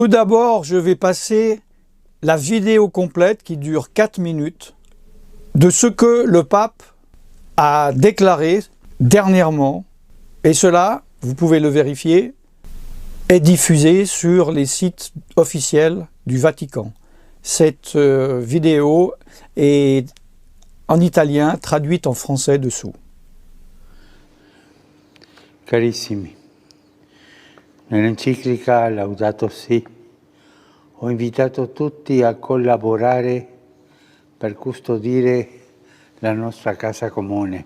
Tout d'abord, je vais passer la vidéo complète qui dure 4 minutes de ce que le pape a déclaré dernièrement. Et cela, vous pouvez le vérifier, est diffusé sur les sites officiels du Vatican. Cette vidéo est en italien, traduite en français dessous. Carissimi, nell'enciclica Laudato Si ho invitato tutti a collaborare per custodire la nostra casa comune,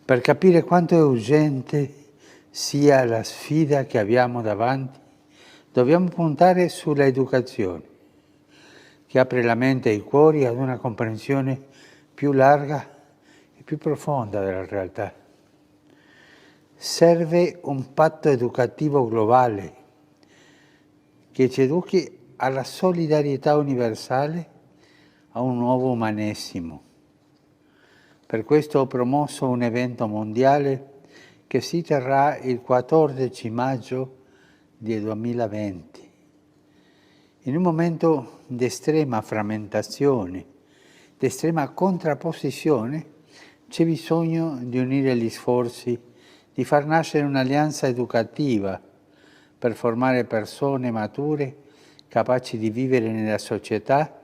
per capire quanto è urgente sia la sfida che abbiamo davanti. Dobbiamo puntare sulla educazione, che apre la mente e i cuori ad una comprensione più larga e più profonda della realtà. Serve un patto educativo globale che ci educhi alla solidarietà universale, a un nuovo umanesimo. Per questo ho promosso un evento mondiale che si terrà il 14 maggio del 2020. In un momento di estrema frammentazione, di estrema contrapposizione, c'è bisogno di unire gli sforzi, di far nascere un'alleanza educativa per formare persone mature capaci di vivere nella società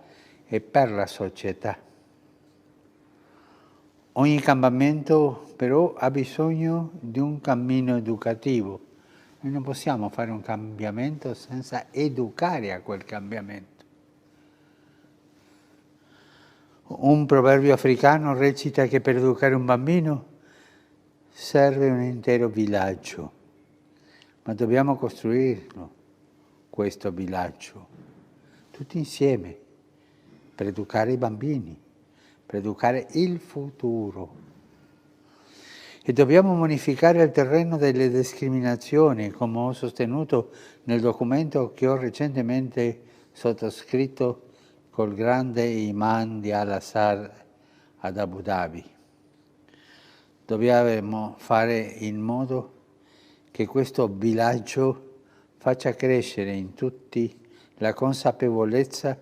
e per la società. Ogni cambiamento però ha bisogno di un cammino educativo. Noi non possiamo fare un cambiamento senza educare a quel cambiamento. Un proverbio africano recita che per educare un bambino serve un intero villaggio, ma dobbiamo costruirlo, questo villaggio, tutti insieme, per educare i bambini, per educare il futuro. E dobbiamo bonificare il terreno delle discriminazioni, come ho sostenuto nel documento che ho recentemente sottoscritto col grande imam di Al-Azhar ad Abu Dhabi. Dobbiamo fare in modo che questo villaggio faccia crescere in tutti la consapevolezza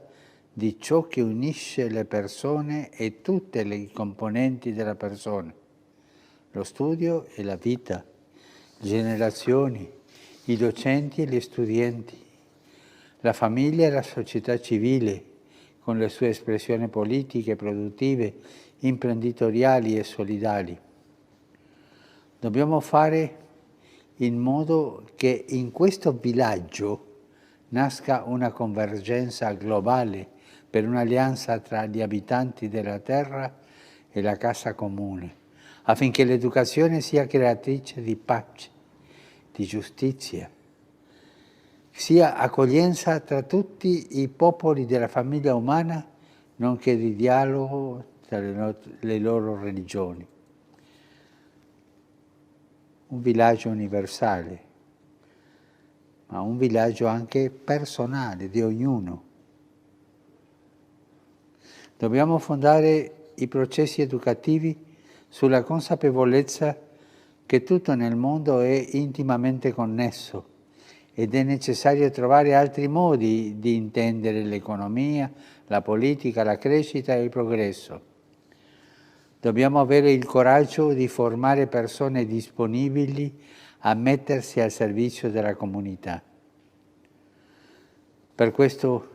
di ciò che unisce le persone e tutte le componenti della persona, lo studio e la vita, le generazioni, i docenti e gli studenti, la famiglia e la società civile, con le sue espressioni politiche, produttive, imprenditoriali e solidali. Dobbiamo fare in modo che in questo villaggio nasca una convergenza globale per un'alleanza tra gli abitanti della terra e la casa comune, affinché l'educazione sia creatrice di pace, di giustizia, sia accoglienza tra tutti i popoli della famiglia umana, nonché di dialogo tra le loro religioni. Un villaggio universale, ma un villaggio anche personale di ognuno. Dobbiamo fondare i processi educativi sulla consapevolezza che tutto nel mondo è intimamente connesso ed è necessario trovare altri modi di intendere l'economia, la politica, la crescita e il progresso. Dobbiamo avere il coraggio di formare persone disponibili a mettersi al servizio della comunità. Per questo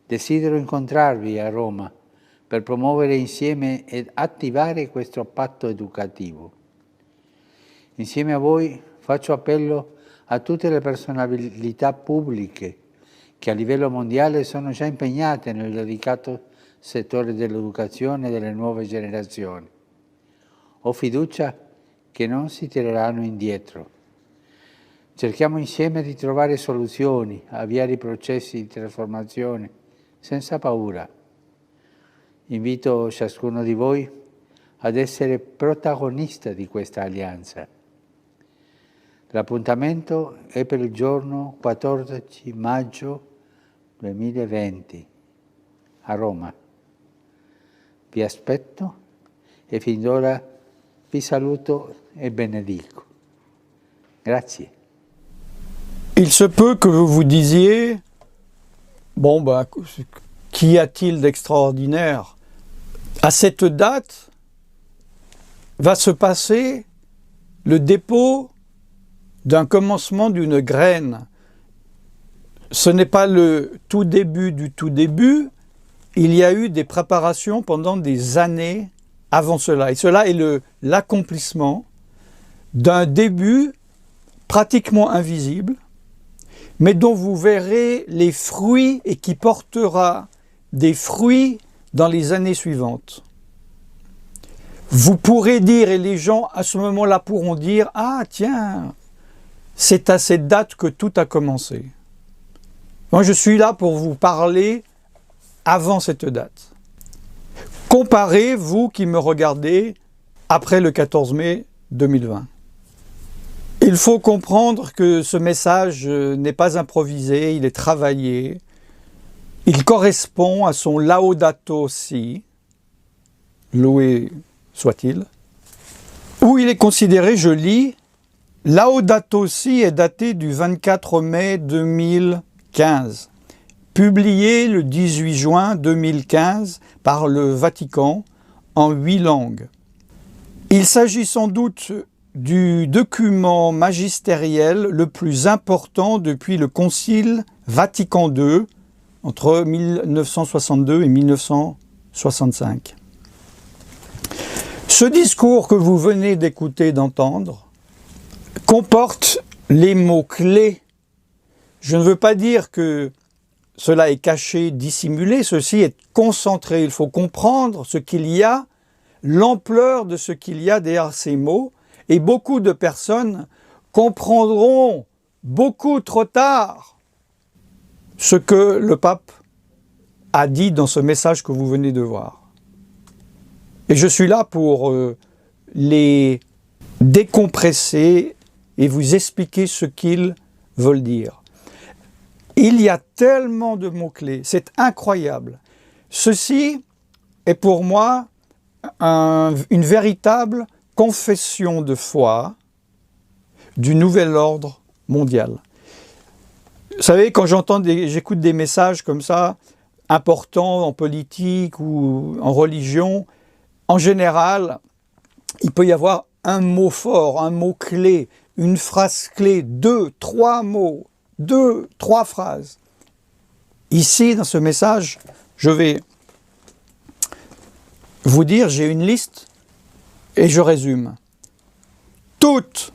desidero incontrarvi a Roma per promuovere insieme ed attivare questo patto educativo. Insieme a voi faccio appello a tutte le personalità pubbliche che a livello mondiale sono già impegnate nel delicato settore dell'educazione delle nuove generazioni. Ho fiducia che non si tireranno indietro. Cerchiamo insieme di trovare soluzioni, avviare i processi di trasformazione senza paura. Invito ciascuno di voi ad essere protagonista di questa alleanza. L'appuntamento è per il giorno 14 maggio 2020 a Roma. Vi aspetto e fin d'ora vi saluto e benedico. Grazie. Il se peut que vous vous disiez, bon, qu'y a-t-il d'extraordinaire? À cette date va se passer le dépôt d'un commencement d'une graine. Ce n'est pas le tout début du tout début, il y a eu des préparations pendant des années avant cela. Et cela est l'accomplissement d'un début pratiquement invisible, mais dont vous verrez les fruits et qui portera des fruits dans les années suivantes. Vous pourrez dire, et les gens à ce moment-là pourront dire, « Ah tiens, c'est à cette date que tout a commencé. » Moi je suis là pour vous parler avant cette date. Comparez, vous qui me regardez, après le 14 mai 2020. Il faut comprendre que ce message n'est pas improvisé, il est travaillé. Il correspond à son Laudato Si, loué soit-il, où il est considéré, je lis, Laudato Si est daté du 24 mai 2015, publié le 18 juin 2015 par le Vatican en 8 langues. Il s'agit sans doute du document magistériel le plus important depuis le Concile Vatican II entre 1962 et 1965. Ce discours que vous venez d'écouter, d'entendre, comporte les mots-clés. Je ne veux pas dire que cela est caché, dissimulé, ceci est concentré. Il faut comprendre ce qu'il y a, l'ampleur de ce qu'il y a derrière ces mots, et beaucoup de personnes comprendront beaucoup trop tard ce que le pape a dit dans ce message que vous venez de voir. Et je suis là pour les décompresser et vous expliquer ce qu'ils veulent dire. Il y a tellement de mots-clés, c'est incroyable. Ceci est pour moi une véritable confession de foi du nouvel ordre mondial. Vous savez, quand j'écoute des messages comme ça, importants en politique ou en religion, en général, il peut y avoir un mot fort, un mot clé, une phrase clé, 2, 3 mots, 2, 3 phrases. Ici, dans ce message, je vais vous dire, j'ai une liste et je résume. Toutes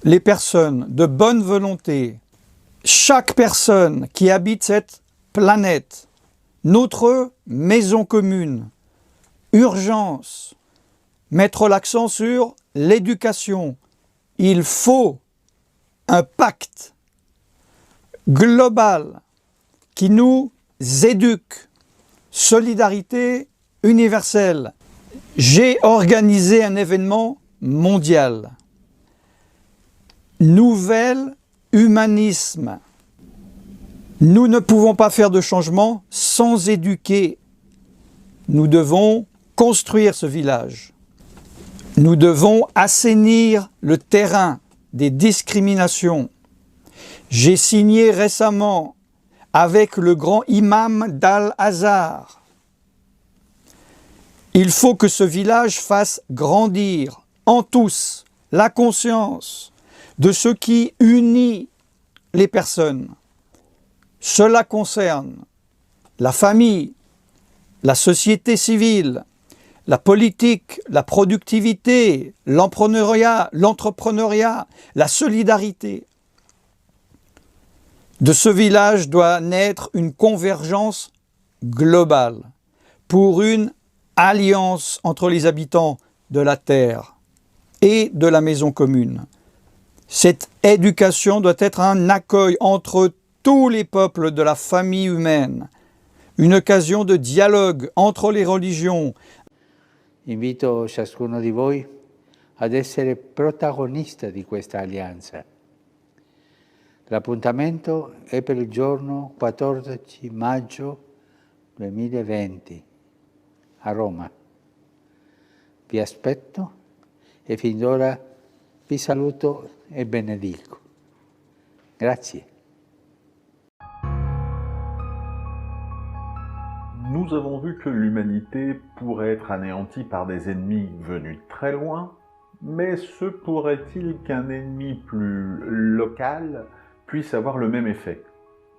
les personnes de bonne volonté, chaque personne qui habite cette planète, notre maison commune, urgence, mettre l'accent sur l'éducation. Il faut un pacte global qui nous éduque. Solidarité universelle. J'ai organisé un événement mondial. Nouvel humanisme. Nous ne pouvons pas faire de changement sans éduquer. Nous devons construire ce village. Nous devons assainir le terrain des discriminations. J'ai signé récemment avec le grand imam d'Al-Azhar. Il faut que ce village fasse grandir en tous la conscience de ce qui unit les personnes. Cela concerne la famille, la société civile, la politique, la productivité, l'entrepreneuriat, la solidarité. De ce village doit naître une convergence globale pour une alliance entre les habitants de la terre et de la maison commune. Cette éducation doit être un accueil entre tous les peuples de la famille humaine, une occasion de dialogue entre les religions. Invito ciascuno di voi ad essere protagonista di questa alleanza. L'appuntamento è per il giorno 14 maggio 2020 a Roma. Vi aspetto e fin d'ora vi saluto e benedico. Grazie. nous avons vu que l'humanité pourrait être anéantie par des ennemis venus de très loin, mais se pourrait-il qu'un ennemi plus local puisse avoir le même effet?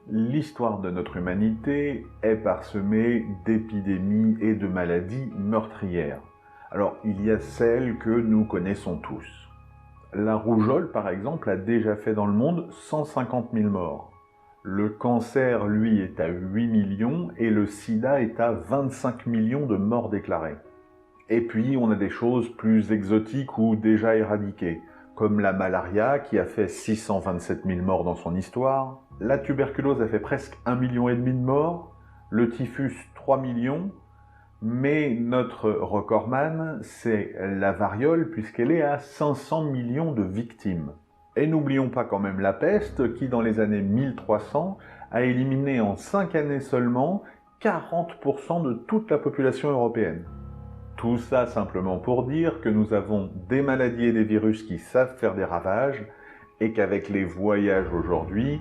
L'histoire de notre humanité est parsemée d'épidémies et de maladies meurtrières. Alors, il y a celles que nous connaissons tous. La rougeole, par exemple, a déjà fait dans le monde 150 000 morts. Le cancer, lui, est à 8 millions et le sida est à 25 millions de morts déclarées. Et puis, on a des choses plus exotiques ou déjà éradiquées, comme la malaria qui a fait 627 000 morts dans son histoire, la tuberculose a fait presque 1,5 million de morts, le typhus 3 millions, mais notre recordman, c'est la variole puisqu'elle est à 500 millions de victimes. Et n'oublions pas quand même la peste qui, dans les années 1300, a éliminé en 5 années seulement 40% de toute la population européenne. Tout ça simplement pour dire que nous avons des maladies et des virus qui savent faire des ravages et qu'avec les voyages aujourd'hui,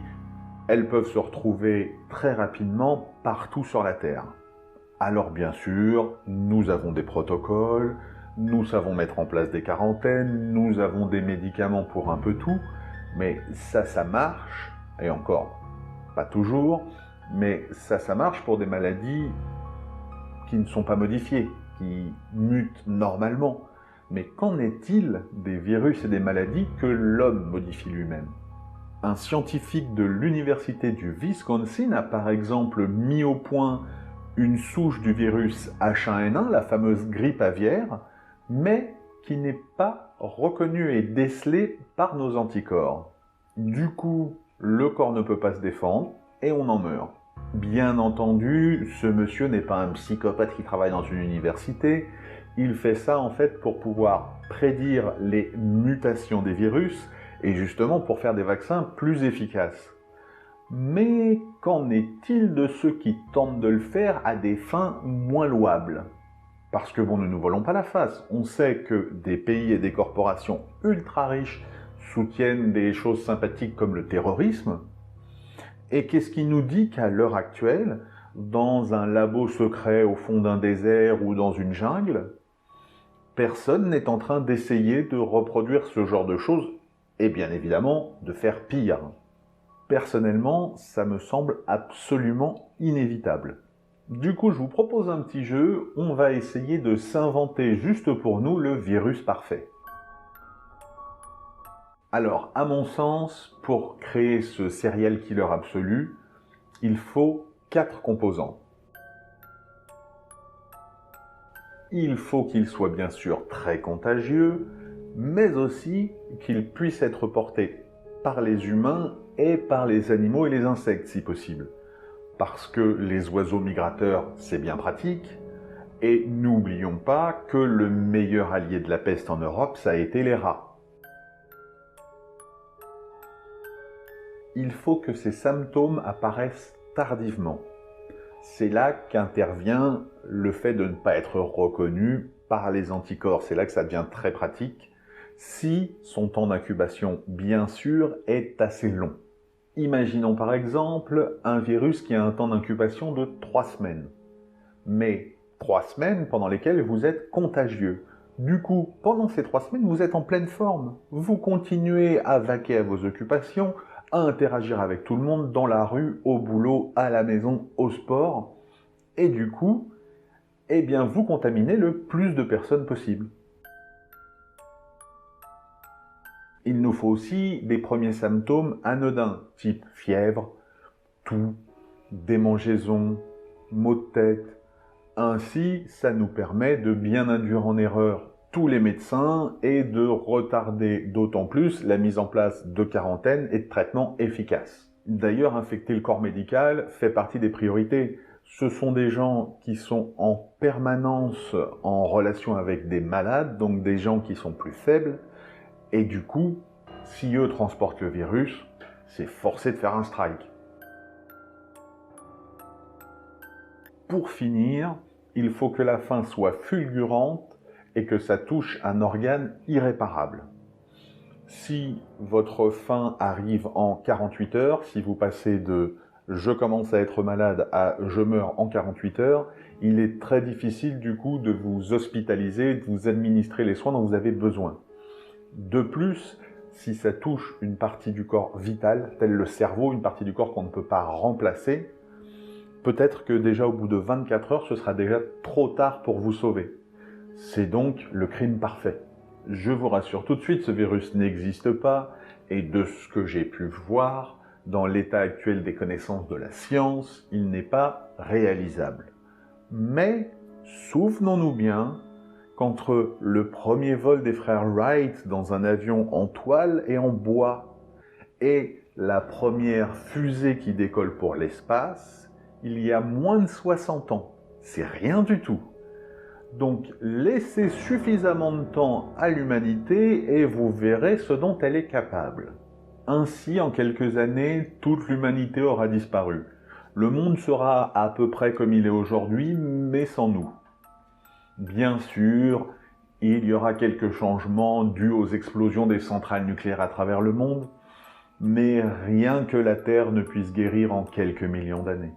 elles peuvent se retrouver très rapidement partout sur la Terre. Alors bien sûr, nous avons des protocoles, nous savons mettre en place des quarantaines, nous avons des médicaments pour un peu tout, mais ça marche, et encore, pas toujours, mais ça marche pour des maladies qui ne sont pas modifiées, qui mutent normalement. Mais qu'en est-il des virus et des maladies que l'homme modifie lui-même? Un scientifique de l'université du Wisconsin a par exemple mis au point une souche du virus H1N1, la fameuse grippe aviaire, mais qui n'est pas reconnue et décelée par nos anticorps. Du coup, le corps ne peut pas se défendre et on en meurt. Bien entendu, ce monsieur n'est pas un psychopathe qui travaille dans une université, il fait ça en fait pour pouvoir prédire les mutations des virus et justement pour faire des vaccins plus efficaces. Mais qu'en est-il de ceux qui tentent de le faire à des fins moins louables? Parce que bon, ne nous voilons pas la face, on sait que des pays et des corporations ultra riches soutiennent des choses sympathiques comme le terrorisme. Et qu'est-ce qui nous dit qu'à l'heure actuelle, dans un labo secret au fond d'un désert ou dans une jungle, personne n'est en train d'essayer de reproduire ce genre de choses et bien évidemment de faire pire. Personnellement, ça me semble absolument inévitable. Du coup, je vous propose un petit jeu, on va essayer de s'inventer juste pour nous le virus parfait. Alors, à mon sens, pour créer ce serial killer absolu, il faut 4 composants. Il faut qu'il soit bien sûr très contagieux, mais aussi qu'il puisse être porté par les humains et par les animaux et les insectes si possible. Parce que les oiseaux migrateurs, c'est bien pratique, et n'oublions pas que le meilleur allié de la peste en Europe, ça a été les rats. Il faut que ces symptômes apparaissent tardivement. C'est là qu'intervient le fait de ne pas être reconnu par les anticorps. C'est là que ça devient très pratique, si son temps d'incubation, bien sûr, est assez long. Imaginons par exemple un virus qui a un temps d'incubation de 3 semaines. Mais 3 semaines pendant lesquelles vous êtes contagieux. Du coup, pendant ces 3 semaines, vous êtes en pleine forme. Vous continuez à vaquer à vos occupations, à interagir avec tout le monde dans la rue, au boulot, à la maison, au sport. Et du coup, eh bien, vous contaminez le plus de personnes possible. Il nous faut aussi des premiers symptômes anodins, type fièvre, toux, démangeaison, maux de tête. Ainsi, ça nous permet de bien induire en erreur tous les médecins et de retarder d'autant plus la mise en place de quarantaines et de traitements efficaces. D'ailleurs, infecter le corps médical fait partie des priorités. Ce sont des gens qui sont en permanence en relation avec des malades, donc des gens qui sont plus faibles, et du coup, si eux transportent le virus, c'est forcé de faire un strike. Pour finir, il faut que la fin soit fulgurante et que ça touche un organe irréparable. Si votre fin arrive en 48 heures, si vous passez de je commence à être malade à je meurs en 48 heures, il est très difficile du coup de vous hospitaliser, de vous administrer les soins dont vous avez besoin. De plus, si ça touche une partie du corps vitale, tel le cerveau, une partie du corps qu'on ne peut pas remplacer, peut-être que déjà au bout de 24 heures, ce sera déjà trop tard pour vous sauver. C'est donc le crime parfait. Je vous rassure tout de suite, ce virus n'existe pas, et de ce que j'ai pu voir, dans l'état actuel des connaissances de la science, il n'est pas réalisable. Mais, souvenons-nous bien, qu'entre le premier vol des frères Wright dans un avion en toile et en bois, et la première fusée qui décolle pour l'espace, il y a moins de 60 ans. C'est rien du tout. Donc, laissez suffisamment de temps à l'humanité et vous verrez ce dont elle est capable. Ainsi, en quelques années, toute l'humanité aura disparu. Le monde sera à peu près comme il est aujourd'hui, mais sans nous. Bien sûr, il y aura quelques changements dus aux explosions des centrales nucléaires à travers le monde, mais rien que la Terre ne puisse guérir en quelques millions d'années.